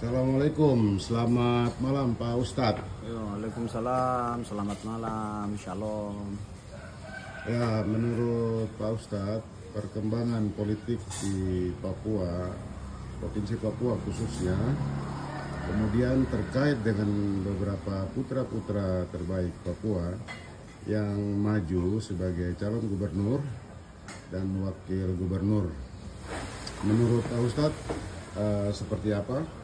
Assalamualaikum, selamat malam Pak Ustadz. Waalaikumsalam, selamat malam, shalom. Ya, menurut Pak Ustadz, perkembangan politik di Papua, Provinsi Papua khususnya, kemudian terkait dengan beberapa putra-putra terbaik Papua yang maju sebagai calon gubernur dan wakil gubernur. Menurut Pak Ustadz, seperti apa?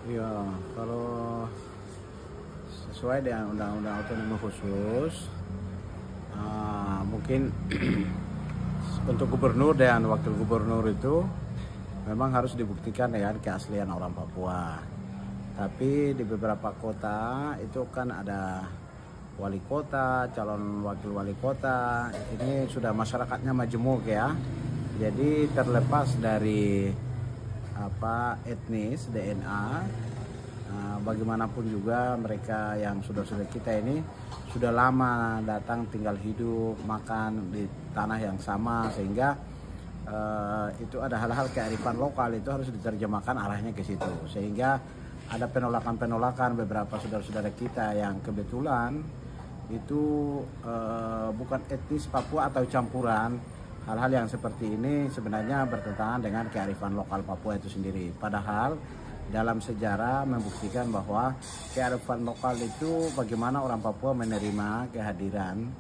Ya, kalau sesuai dengan undang-undang otonomi khusus, mungkin untuk gubernur dan wakil gubernur itu memang harus dibuktikan dengan keaslian orang Papua. Tapi di beberapa kota itu kan ada wali kota, calon wakil wali kota. Ini sudah masyarakatnya majemuk ya. Jadi terlepas dari etnis, DNA, bagaimanapun juga mereka yang saudara-saudara kita ini sudah lama datang tinggal hidup, makan di tanah yang sama, sehingga itu ada hal-hal kearifan lokal itu harus diterjemahkan arahnya ke situ, sehingga ada penolakan-penolakan beberapa saudara-saudara kita yang kebetulan itu bukan etnis Papua atau campuran. Hal-hal yang seperti ini sebenarnya bertentangan dengan kearifan lokal Papua itu sendiri. Padahal dalam sejarah membuktikan bahwa kearifan lokal itu bagaimana orang Papua menerima kehadiran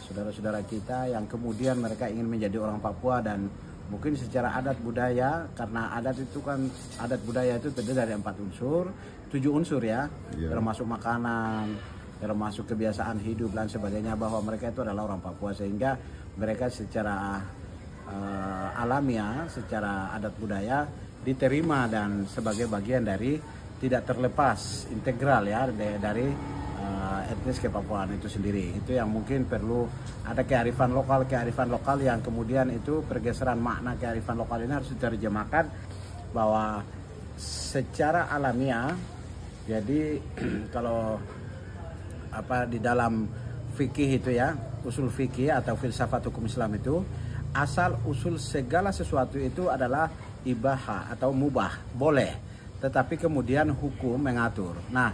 saudara-saudara kita yang kemudian mereka ingin menjadi orang Papua, dan mungkin secara adat budaya, karena adat itu kan, adat budaya itu terdiri dari 4 unsur, 7 unsur ya, termasuk makanan, termasuk kebiasaan hidup dan sebagainya, bahwa mereka itu adalah orang Papua, sehingga mereka secara alamiah, secara adat budaya diterima dan sebagai bagian dari, tidak terlepas integral ya dari etnis Kepapuaan itu sendiri. Itu yang mungkin perlu ada kearifan lokal yang kemudian itu pergeseran makna kearifan lokal ini harus diterjemahkan bahwa secara alamiah. Jadi kalau di dalam fikih itu ya, usul fikih atau filsafat hukum Islam itu, asal usul segala sesuatu itu adalah ibahah atau mubah, boleh, tetapi kemudian hukum mengatur. Nah,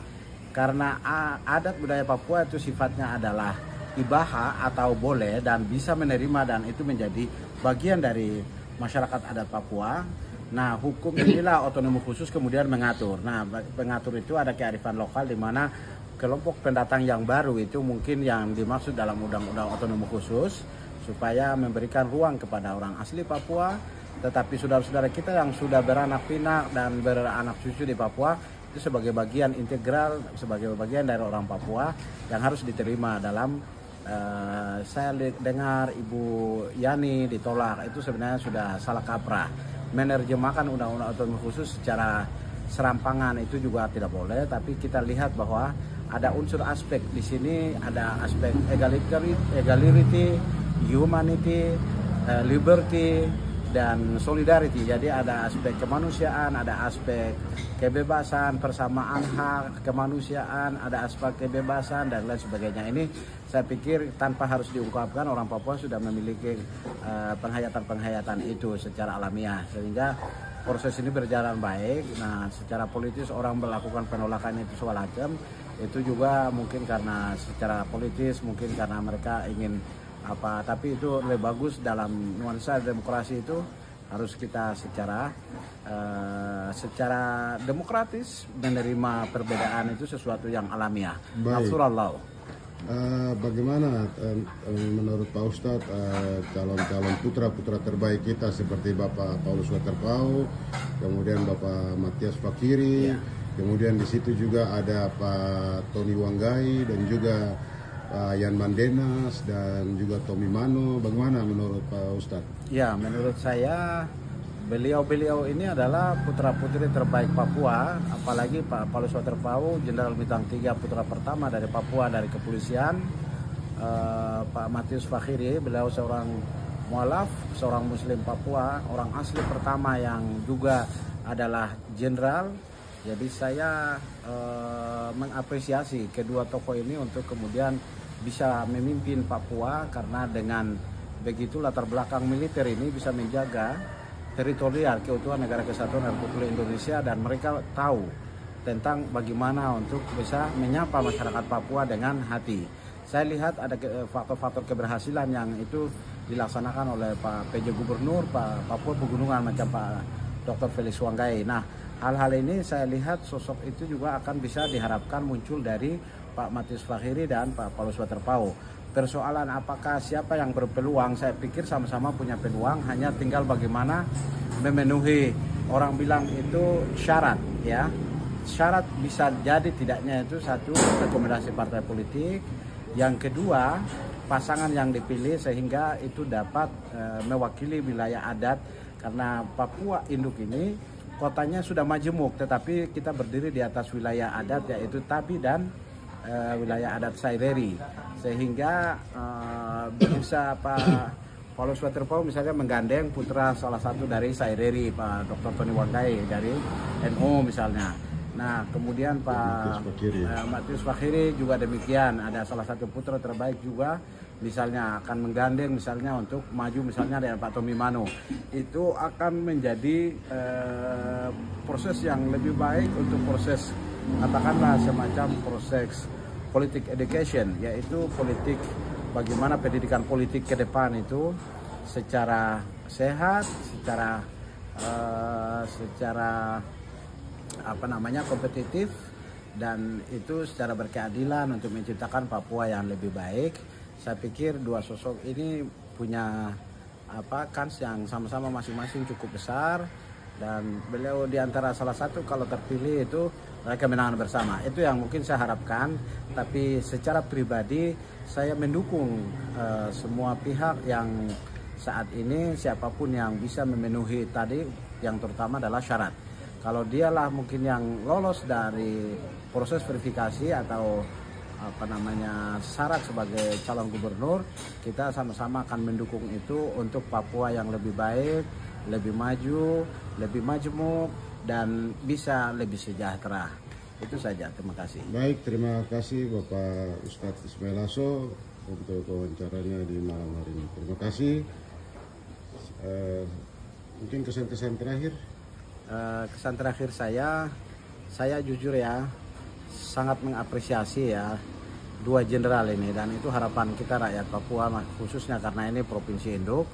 karena adat budaya Papua itu sifatnya adalah ibahah atau boleh dan bisa menerima, dan itu menjadi bagian dari masyarakat adat Papua. Nah, hukum inilah otonomi khusus kemudian mengatur. Nah, pengatur itu ada kearifan lokal, di mana kelompok pendatang yang baru itu mungkin yang dimaksud dalam undang-undang otonomi khusus, supaya memberikan ruang kepada orang asli Papua, tetapi saudara-saudara kita yang sudah beranak pinak dan beranak cucu di Papua itu sebagai bagian integral, sebagai bagian dari orang Papua yang harus diterima dalam saya dengar Ibu Yani ditolak, itu sebenarnya sudah salah kaprah. Menerjemahkan undang-undang otonomi khusus secara serampangan itu juga tidak boleh, tapi kita lihat bahwa ada unsur aspek di sini, ada aspek equality, humanity, liberty, dan solidarity. Jadi ada aspek kemanusiaan, ada aspek kebebasan, persamaan hak, kemanusiaan, ada aspek kebebasan dan lain sebagainya. Ini saya pikir tanpa harus diungkapkan, orang Papua sudah memiliki penghayatan-penghayatan itu secara alamiah, sehingga proses ini berjalan baik. Nah, secara politis orang melakukan penolakan itu segala macam, itu juga mungkin karena secara politis, mungkin karena mereka ingin tapi itu lebih bagus dalam nuansa demokrasi. Itu harus kita secara demokratis menerima perbedaan, itu sesuatu yang alamiah. Naturallah. Bagaimana menurut Pak Ustadz calon-calon putra-putra terbaik kita seperti Bapak Paulus Waterpau, kemudian Bapak Matias Fakiri, kemudian di situ juga ada Pak Tony Wanggai dan juga Pak Yan Mandenas dan juga Tommy Mano. Bagaimana menurut Pak Ustadz? Ya, menurut saya beliau-beliau ini adalah putra-putri terbaik Papua, apalagi Pak Paulus Waterpau, Jenderal Bintang 3, putra pertama dari Papua dari kepolisian. Pak Matius Fakiri, beliau seorang mualaf, seorang muslim Papua, orang asli pertama yang juga adalah jenderal. Jadi saya mengapresiasi kedua tokoh ini untuk kemudian bisa memimpin Papua, karena dengan begitu latar belakang militer ini bisa menjaga teritorial, keutuhan negara kesatuan Republik Indonesia, dan mereka tahu tentang bagaimana untuk bisa menyapa masyarakat Papua dengan hati. Saya lihat ada faktor-faktor keberhasilan yang itu dilaksanakan oleh Pak PJ Gubernur Pak Papua Pegunungan macam Pak Dr. Felix Wanggai. Nah, hal-hal ini saya lihat sosok itu juga akan bisa diharapkan muncul dari Pak Matius Fakhiri dan Pak Paulus Waterpauw. Persoalan apakah siapa yang berpeluang, saya pikir sama-sama punya peluang, hanya tinggal bagaimana memenuhi, orang bilang itu syarat ya. Syarat bisa jadi tidaknya itu satu, rekomendasi partai politik, yang kedua pasangan yang dipilih sehingga itu dapat mewakili wilayah adat, karena Papua Induk ini kotanya sudah majemuk tetapi kita berdiri di atas wilayah adat yaitu Tabi dan wilayah adat Saireri, sehingga bisa Pak Paulus Waterpauw misalnya menggandeng putra salah satu dari Saireri, Pak Dr. Tony Wanggai dari NU misalnya. Nah, kemudian Pak Matius Fakhiri juga demikian, ada salah satu putra terbaik juga misalnya akan menggandeng misalnya untuk maju misalnya dengan Pak Tommy Mano. Itu akan menjadi proses yang lebih baik untuk proses, katakanlah semacam proses politik education, yaitu politik bagaimana pendidikan politik ke depan itu secara sehat, secara kompetitif, dan itu secara berkeadilan untuk menciptakan Papua yang lebih baik. Saya pikir dua sosok ini punya kans yang sama-sama masing-masing cukup besar, dan beliau diantara salah satu kalau terpilih itu mereka menangan bersama. Itu yang mungkin saya harapkan, tapi secara pribadi saya mendukung semua pihak yang saat ini siapapun yang bisa memenuhi tadi, yang terutama adalah syarat. Kalau dialah mungkin yang lolos dari proses verifikasi atau syarat sebagai calon gubernur, kita sama-sama akan mendukung itu untuk Papua yang lebih baik, lebih maju, lebih majemuk, dan bisa lebih sejahtera. Itu saja, terima kasih. Baik, terima kasih Bapak Ustadz Ismail Aso untuk wawancaranya di malam hari ini. Terima kasih. Mungkin kesan-kesan terakhir? Kesan terakhir saya jujur ya, sangat mengapresiasi ya dua jenderal ini, dan itu harapan kita rakyat Papua khususnya karena ini Provinsi Induk,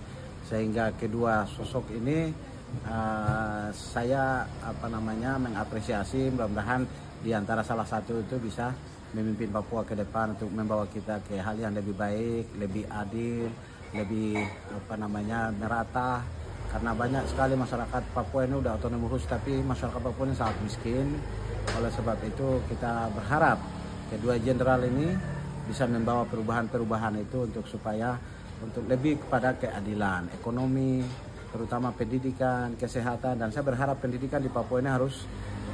sehingga kedua sosok ini saya mengapresiasi. Mudah-mudahan di antara salah satu itu bisa memimpin Papua ke depan untuk membawa kita ke hal yang lebih baik, lebih adil, lebih merata. Karena banyak sekali masyarakat Papua ini udah otonomi khusus, tapi masyarakat Papua ini sangat miskin. Oleh sebab itu kita berharap kedua jenderal ini bisa membawa perubahan-perubahan itu supaya lebih kepada keadilan ekonomi, terutama pendidikan, kesehatan. Dan saya berharap pendidikan di Papua ini harus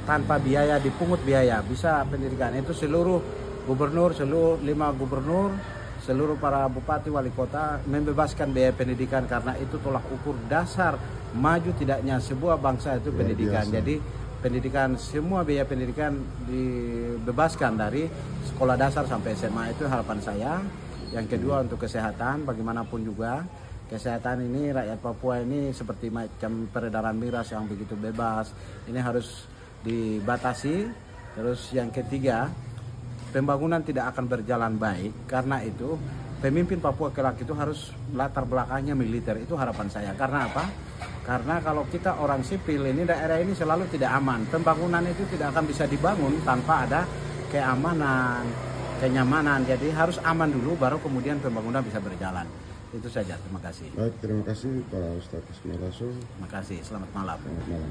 tanpa biaya, dipungut biaya. Bisa pendidikan itu seluruh gubernur, seluruh 5 gubernur, seluruh para bupati, wali kota membebaskan biaya pendidikan, karena itu tolak ukur dasar maju tidaknya sebuah bangsa itu pendidikan. Jadi pendidikan, semua biaya pendidikan dibebaskan dari sekolah dasar sampai SMA, itu harapan saya. Yang kedua untuk kesehatan, bagaimanapun juga kesehatan ini rakyat Papua ini seperti macam peredaran miras yang begitu bebas, ini harus dibatasi. Terus yang ketiga, pembangunan tidak akan berjalan baik, karena itu pemimpin Papua kelak itu harus latar belakangnya militer. Itu harapan saya. Karena apa? Karena kalau kita orang sipil ini, daerah ini selalu tidak aman. Pembangunan itu tidak akan bisa dibangun tanpa ada keamanan, kenyamanan. Jadi harus aman dulu, baru kemudian pembangunan bisa berjalan. Itu saja. Terima kasih. Baik, terima kasih Pak Ustadz Ismail Aso. Terima kasih. Selamat malam. Selamat malam.